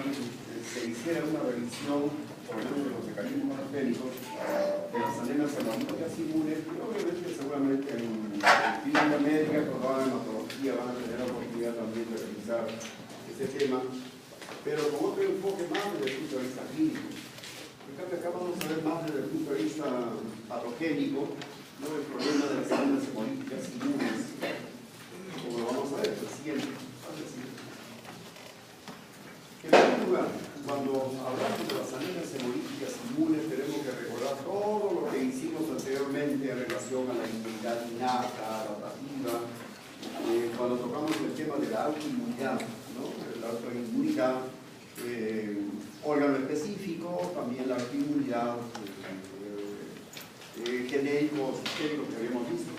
se hiciera una revisión, por lo menos de los mecanismos patogénicos, de las anemias hemolíticas inmunes, y obviamente seguramente en clínica médica, con la hematología, van a tener la oportunidad también de revisar este tema, pero con otro enfoque más desde el punto de vista clínico. En cambio, acá vamos a ver más desde el punto de vista patogénico, ¿no? El problema de las anemias hemolíticas inmunes, como lo vamos a ver, el siguiente. En primer lugar, cuando hablamos de las anemias hemolíticas inmunes, tenemos que recordar todo lo que hicimos anteriormente en relación a la inmunidad innata, adaptativa, cuando tocamos el tema de la autoinmunidad, ¿no? La autoinmunidad, órgano específico, también la autoinmunidad genérico, sistémico que habíamos visto.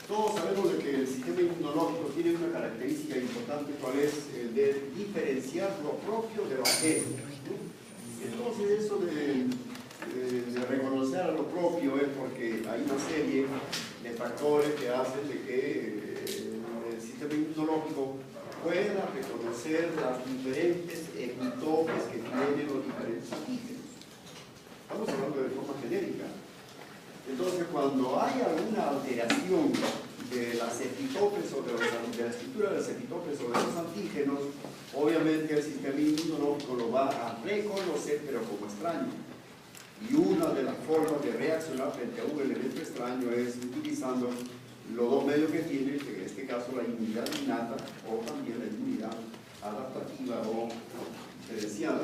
Todos sabemos de que el sistema inmunológico tiene una característica importante, cuál es el de diferenciar lo propio de lo ajeno. Entonces, eso de reconocer a lo propio es porque hay una serie de factores que hacen de que el sistema inmunológico pueda reconocer las diferentes epitopes que tienen los diferentes antígenos. Estamos hablando de forma genérica. Entonces, cuando hay alguna alteración de las epitopes o de la estructura de las epitopes o de los antígenos, obviamente el sistema inmunológico lo va a reconocer, pero como extraño. Y una de las formas de reaccionar frente a un elemento extraño es utilizando los dos medios que tiene, que en este caso la inmunidad innata o también la inmunidad adaptativa o diferenciada.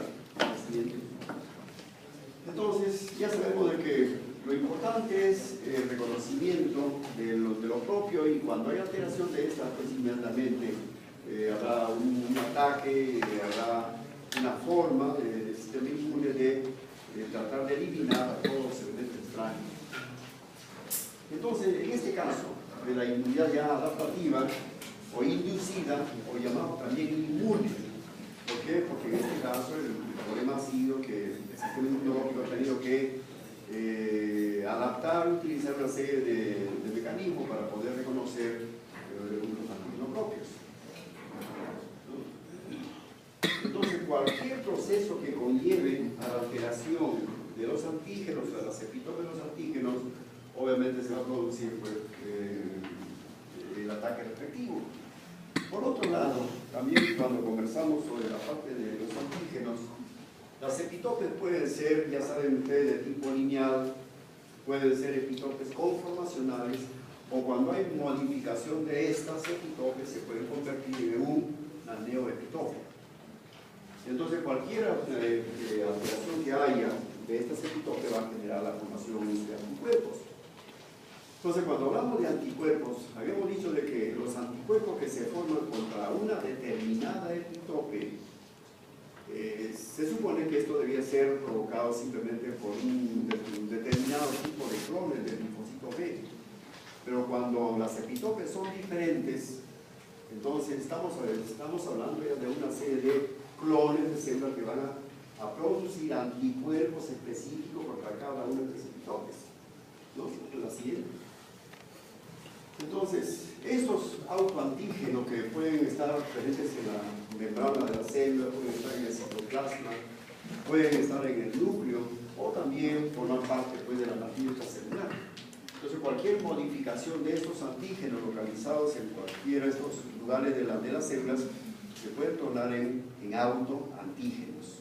Entonces, ya sabemos de que lo importante es el reconocimiento de lo propio, y cuando hay alteración de esta, pues inmediatamente habrá un ataque, habrá una forma del sistema inmune de tratar de eliminar a todos los elementos extraños. Entonces, en este caso de la inmunidad ya adaptativa o inducida, o llamado también inmune. ¿Por qué? Porque en este caso el problema ha sido que el sistema inmunológico ha tenido que adaptar, utilizar una serie de mecanismos para poder reconocer los antígenos propios. Entonces, cualquier proceso que conlleve a la alteración de los antígenos, de las epitopes de los antígenos, obviamente se va a producir pues, el ataque respectivo. Por otro lado, también cuando conversamos sobre la parte de los antígenos, las epitopes pueden ser, ya saben ustedes, de tipo lineal, pueden ser epitopes conformacionales, o cuando hay modificación de estas epitopes se pueden convertir en una neoepitope. Entonces, cualquier alteración que haya de estas epitopes va a generar la formación de anticuerpos. Entonces, cuando hablamos de anticuerpos, habíamos dicho de que los anticuerpos que se forman contra una determinada epitope, se supone que esto debía ser provocado simplemente por un determinado tipo de clones del linfocito B. Pero cuando las epitopes son diferentes, entonces estamos hablando ya de una serie de clones de células que van a producir anticuerpos específicos contra cada una de las epitopes. ¿No? La siguiente. Entonces, estos autoantígenos que pueden estar presentes en la membrana de la célula, pueden estar en el citoplasma, pueden estar en el núcleo, o también formar parte pues, de la matriz extracelular. Entonces, cualquier modificación de estos antígenos localizados en cualquiera de estos lugares de las células se puede tornar en autoantígenos.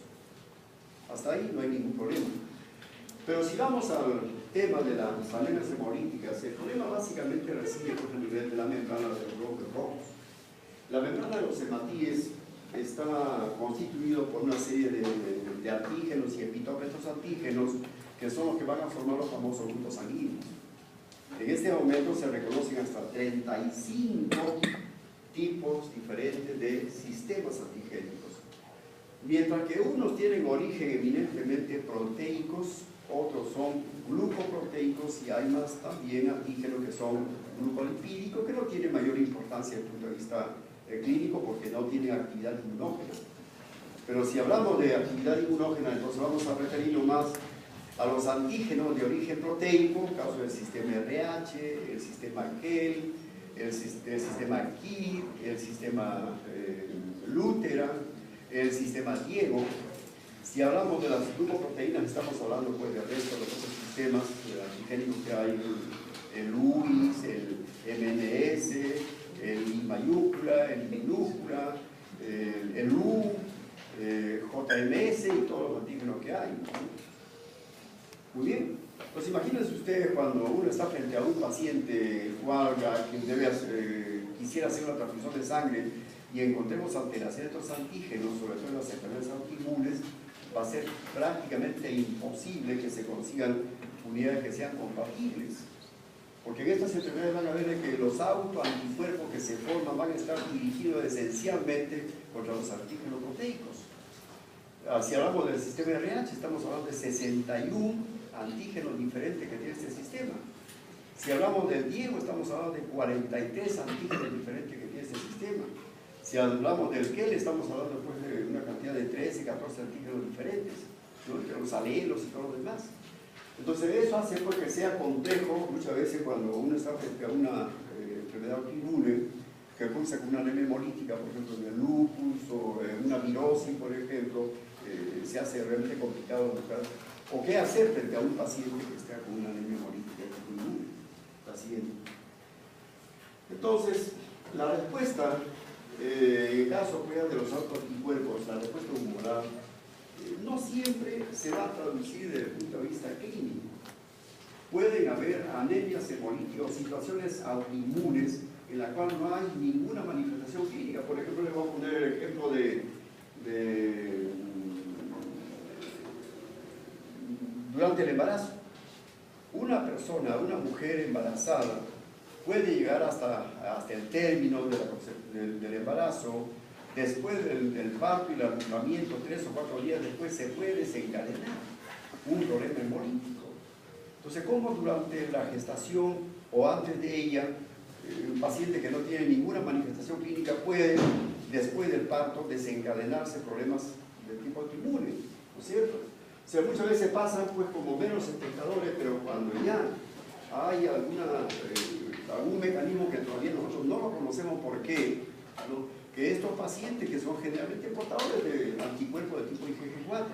Hasta ahí no hay ningún problema. Pero si vamos al tema de las anemias hemolíticas, el problema básicamente reside por el nivel de la membrana de los glóbulos rojos. La membrana de los hematíes está constituido por una serie de antígenos y epitopes de estos antígenos que son los que van a formar los famosos grupos sanguíneos. En este momento se reconocen hasta 35 tipos diferentes de sistemas antigénicos. Mientras que unos tienen origen eminentemente proteicos, otros son glucoproteicos, y hay más también antígenos que son glucolipídicos, que no tienen mayor importancia desde el punto de vista clínico porque no tienen actividad inmunógena. Pero si hablamos de actividad inmunógena, entonces vamos a referirnos más a los antígenos de origen proteico, caso del sistema RH, el sistema KEL, el sistema KIR, el sistema Lutera, el sistema Diego. Si hablamos de las glucoproteínas, estamos hablando pues del resto de los otros sistemas antigénicos que hay, el UIS, el MNS, el I mayúscula, el I minúscula, el U, JMS y todos los antígenos que hay. Muy bien. Pues imagínense ustedes cuando uno está frente a un paciente quien quisiera hacer una transfusión de sangre y encontremos alteraciones de estos antígenos, sobre todo en las enfermedades autoinmunes, va a ser prácticamente imposible que se consigan unidades que sean compatibles. Porque en estas enfermedades van a ver que los autoanticuerpos que se forman van a estar dirigidos esencialmente contra los antígenos proteicos. Si hablamos del sistema RH, estamos hablando de 61 antígenos diferentes que tiene este sistema. Si hablamos del Diego, estamos hablando de 43 antígenos diferentes que tiene este sistema. Si hablamos del KEL, estamos hablando pues, de una cantidad de 13, 14 antígenos diferentes, ¿no? Entre los alelos y todo lo demás. Entonces eso hace pues, que sea complejo muchas veces cuando uno está frente a una enfermedad autoinmune que cursa con una anemia hemolítica, por ejemplo en el lupus o una virosis, por ejemplo, se hace realmente complicado buscar o qué hacer frente a un paciente que está con una anemia hemolítica autoinmune. Entonces, la respuesta, en el caso de los autoanticuerpos, la respuesta humoral, no siempre se va a traducir desde el punto de vista clínico. Pueden haber anemias hemolíticas o situaciones autoinmunes en la cual no hay ninguna manifestación clínica. Por ejemplo, les voy a poner el ejemplo durante el embarazo. Una persona, una mujer embarazada, puede llegar hasta el término del embarazo. Después del parto y el alumbramiento, 3 o 4 días después, se puede desencadenar un problema hemolítico. Entonces, ¿cómo durante la gestación o antes de ella, un paciente que no tiene ninguna manifestación clínica puede, después del parto, desencadenarse problemas de tipo autoinmune? ¿No es cierto? O sea, muchas veces pasan pues, como menos espectadores, pero cuando ya hay algún mecanismo que todavía nosotros no lo conocemos por qué, ¿no? Que estos pacientes que son generalmente portadores de anticuerpos de tipo IgG4,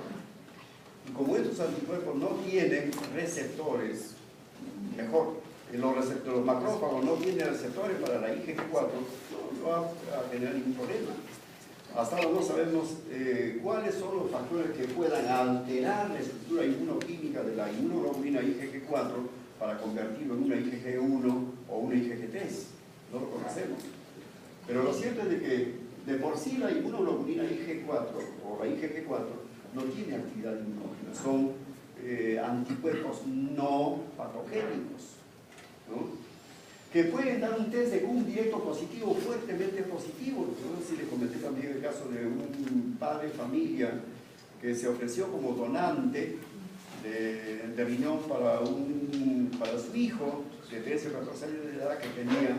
y como estos anticuerpos no tienen receptores, los macrófagos no tienen receptores para la IgG4, no va a tener ningún problema. Hasta ahora no sabemos cuáles son los factores que puedan alterar la estructura inmunoquímica de la inmunoglobulina IgG4 para convertirlo en una IgG1 o una IgG3. No lo conocemos. Pero lo cierto es de que de por sí la inmunoglobulina IG4 o la IgG4 no tiene actividad inmunológica, son anticuerpos no patogénicos, ¿no? Que pueden dar un test de un directo positivo, fuertemente positivo. No sé si le comenté también el caso de un padre de familia que se ofreció como donante de riñón para su hijo de 13 o 14 años de edad que tenía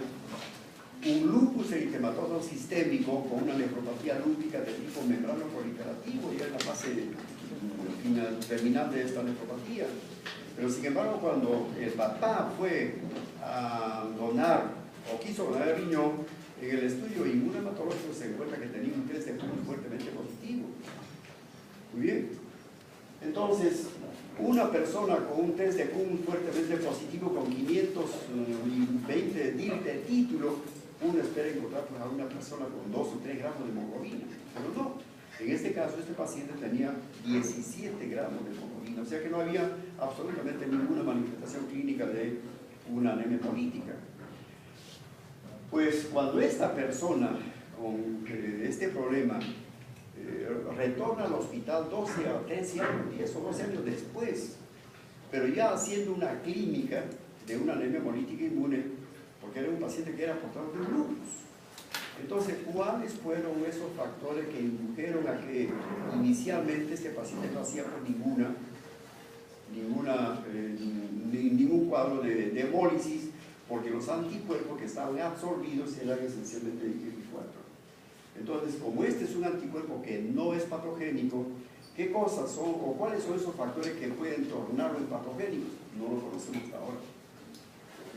un lupus eritematoso sistémico con una nefropatía lúpica de tipo membrano proliferativo, ya en la fase terminal de esta nefropatía. Pero sin embargo, cuando el papá fue a donar o quiso donar el riñón, en el estudio inmunohematológico se encuentra que tenía un test de Kuhn fuertemente positivo. Muy bien. Entonces, una persona con un test de Kuhn fuertemente positivo con 520 DIL de título, uno espera encontrar a una persona con 2 o 3 gramos de hemoglobina, pero no. En este caso, este paciente tenía 17 gramos de hemoglobina, o sea que no había absolutamente ninguna manifestación clínica de una anemia hemolítica. Pues cuando esta persona con este problema retorna al hospital 12 o 13 años, 10 o 12 años después, pero ya haciendo una clínica de una anemia hemolítica inmune, porque era un paciente que era portador de lupus. Entonces, ¿cuáles fueron esos factores que indujeron a que inicialmente este paciente no hacía pues ningún cuadro de hemólisis? Porque los anticuerpos que estaban absorbidos eran esencialmente de IgG4. Entonces, como este es un anticuerpo que no es patogénico, ¿qué cosas son o cuáles son esos factores que pueden tornarlo en patogénico? No lo conocemos hasta ahora,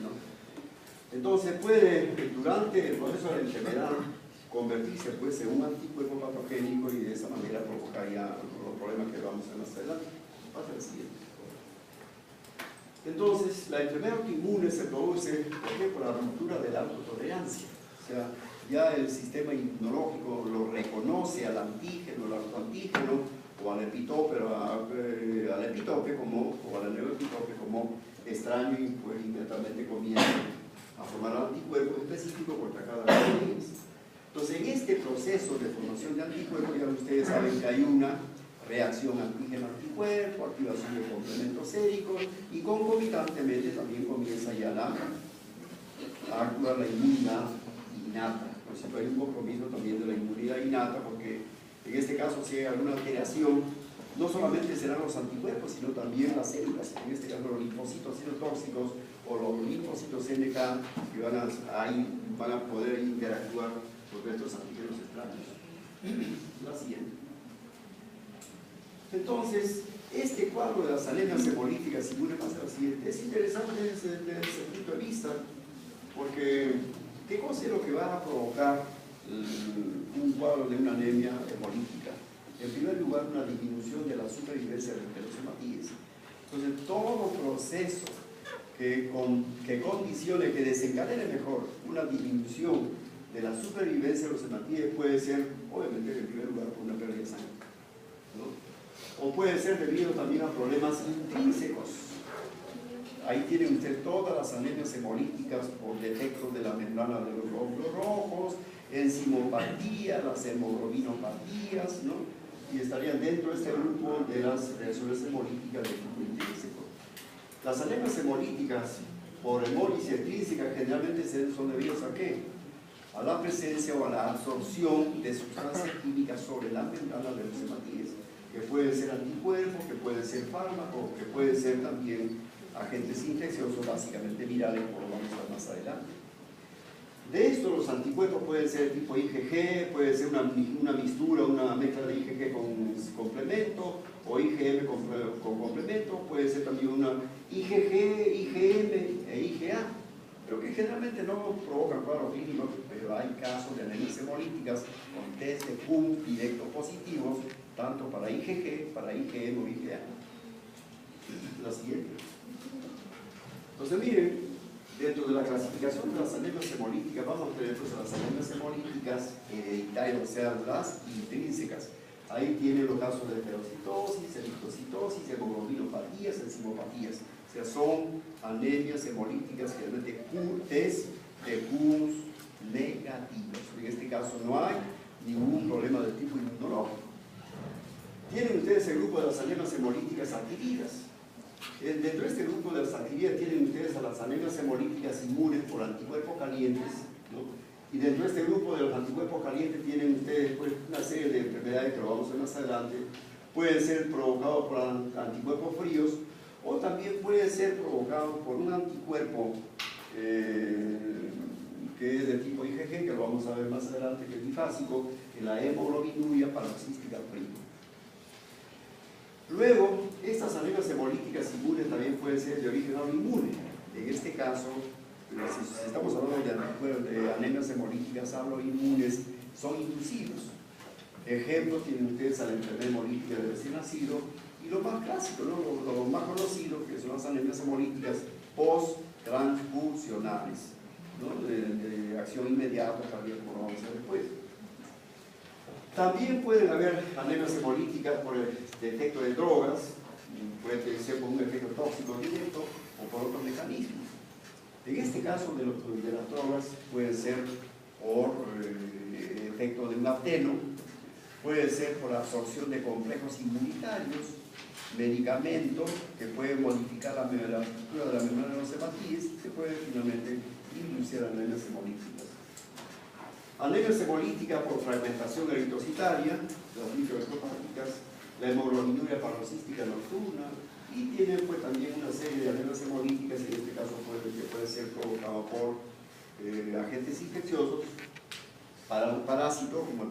¿no? Entonces puede, durante el proceso de la enfermedad, convertirse pues en un anticuerpo patogénico y de esa manera provocaría los problemas que vamos a ver más adelante. Pasa el siguiente. Entonces, la enfermedad autoinmune se produce, ¿por qué? Por la ruptura de la autotolerancia. O sea, ya el sistema inmunológico lo reconoce al antígeno, al autoantígeno, o al epitope, o al neoepitope como extraño, y pues inmediatamente comienza a formar anticuerpos específicos contra cada uno de ellos. Entonces, en este proceso de formación de anticuerpos, ya ustedes saben que hay una reacción antígeno-anticuerpo, activación de complementos séricos, y concomitantemente también comienza ya a actuar la inmunidad innata. Por cierto, hay un compromiso también de la inmunidad innata, porque en este caso, si hay alguna alteración, no solamente serán los anticuerpos, sino también las células, en este caso los linfocitos citotóxicos o los linfocitos NK, que van a poder interactuar con estos antígenos extraños. La siguiente. Entonces, este cuadro de las anemias hemolíticas inmunes pasa al siguiente. Es interesante desde ese punto de vista, porque ¿qué cosa es lo que va a provocar un cuadro de una anemia hemolítica? En primer lugar, una disminución de la supervivencia de los hematíes. Entonces, todo proceso que condicione, que desencadene mejor una disminución de la supervivencia de los hematíes puede ser, obviamente, en primer lugar, por una pérdida de sangre, ¿no? O puede ser debido también a problemas intrínsecos. Ahí tiene usted todas las anemias hemolíticas por defectos de la membrana de los glóbulos rojos, enzimopatía, las hemoglobinopatías, ¿no? Y estarían dentro de este grupo de las reacciones hemolíticas de tipo intrínseco. Las anemias hemolíticas por hemólisis intrínseca generalmente son debidas a ¿qué? A la presencia o a la absorción de sustancias químicas sobre la membrana de los hematíes, que pueden ser anticuerpos, que pueden ser fármacos, que pueden ser también agentes infecciosos, básicamente virales, como vamos a ver más adelante. De esto, los anticuerpos pueden ser tipo IgG, puede ser una mixtura, una mezcla de IgG con complemento, o IgM con complemento, puede ser también una IgG, IgM e IgA, pero que generalmente no provocan cuadros clínicos, pero hay casos de anemias hemolíticas con test de PUM directos positivos, tanto para IgG, para IgM o IgA. La siguiente. Entonces, miren, dentro de la clasificación de las anemias hemolíticas, vamos a tener pues las anemias hemolíticas hereditarias, o sea, las intrínsecas. Ahí tienen los casos de ferocitosis, eritrocitosis, hemoglobinopatías, enzimopatías. O sea, son anemias hemolíticas generalmente test de PUMs negativos. En este caso no hay ningún problema de tipo inmunológico. Tienen ustedes el grupo de las anemias hemolíticas adquiridas. Dentro de este grupo de las adquiridas tienen ustedes a las anemias hemolíticas inmunes por anticuerpos calientes, ¿no? Y dentro de este grupo de los anticuerpos calientes tienen ustedes pues, una serie de enfermedades que lo vamos a ver más adelante. Pueden ser provocados por anticuerpos fríos, o también puede ser provocado por un anticuerpo que es de tipo IgG, que lo vamos a ver más adelante, que es bifásico, en la hemoglobinuria paroxística fría. Luego, estas anemias hemolíticas inmunes también pueden ser de origen autoinmune. En este caso, si estamos hablando de anemias hemolíticas autoinmunes, son inducidos. Ejemplos tienen ustedes a la enfermedad hemolítica del recién nacido, y lo más clásico, ¿no? lo más conocido, que son las anemias hemolíticas post-transfusionales, ¿no? de acción inmediata, también como vamos a ver después. También pueden haber anemias hemolíticas por el defecto de drogas, puede ser por un efecto tóxico directo o por otros mecanismos. En este caso de las drogas pueden ser por efecto de un apteno, puede ser por absorción de complejos inmunitarios, medicamentos que pueden modificar la estructura de la membrana de los hematíes, que pueden finalmente inducir anemias hemolíticas. Anemias hemolíticas por fragmentación eritrocitaria, las microhepáticas, la hemoglobinuria paroxística nocturna, y tienen pues también una serie de anemias hemolíticas, en este caso que puede ser provocado por agentes infecciosos, para un parásito como el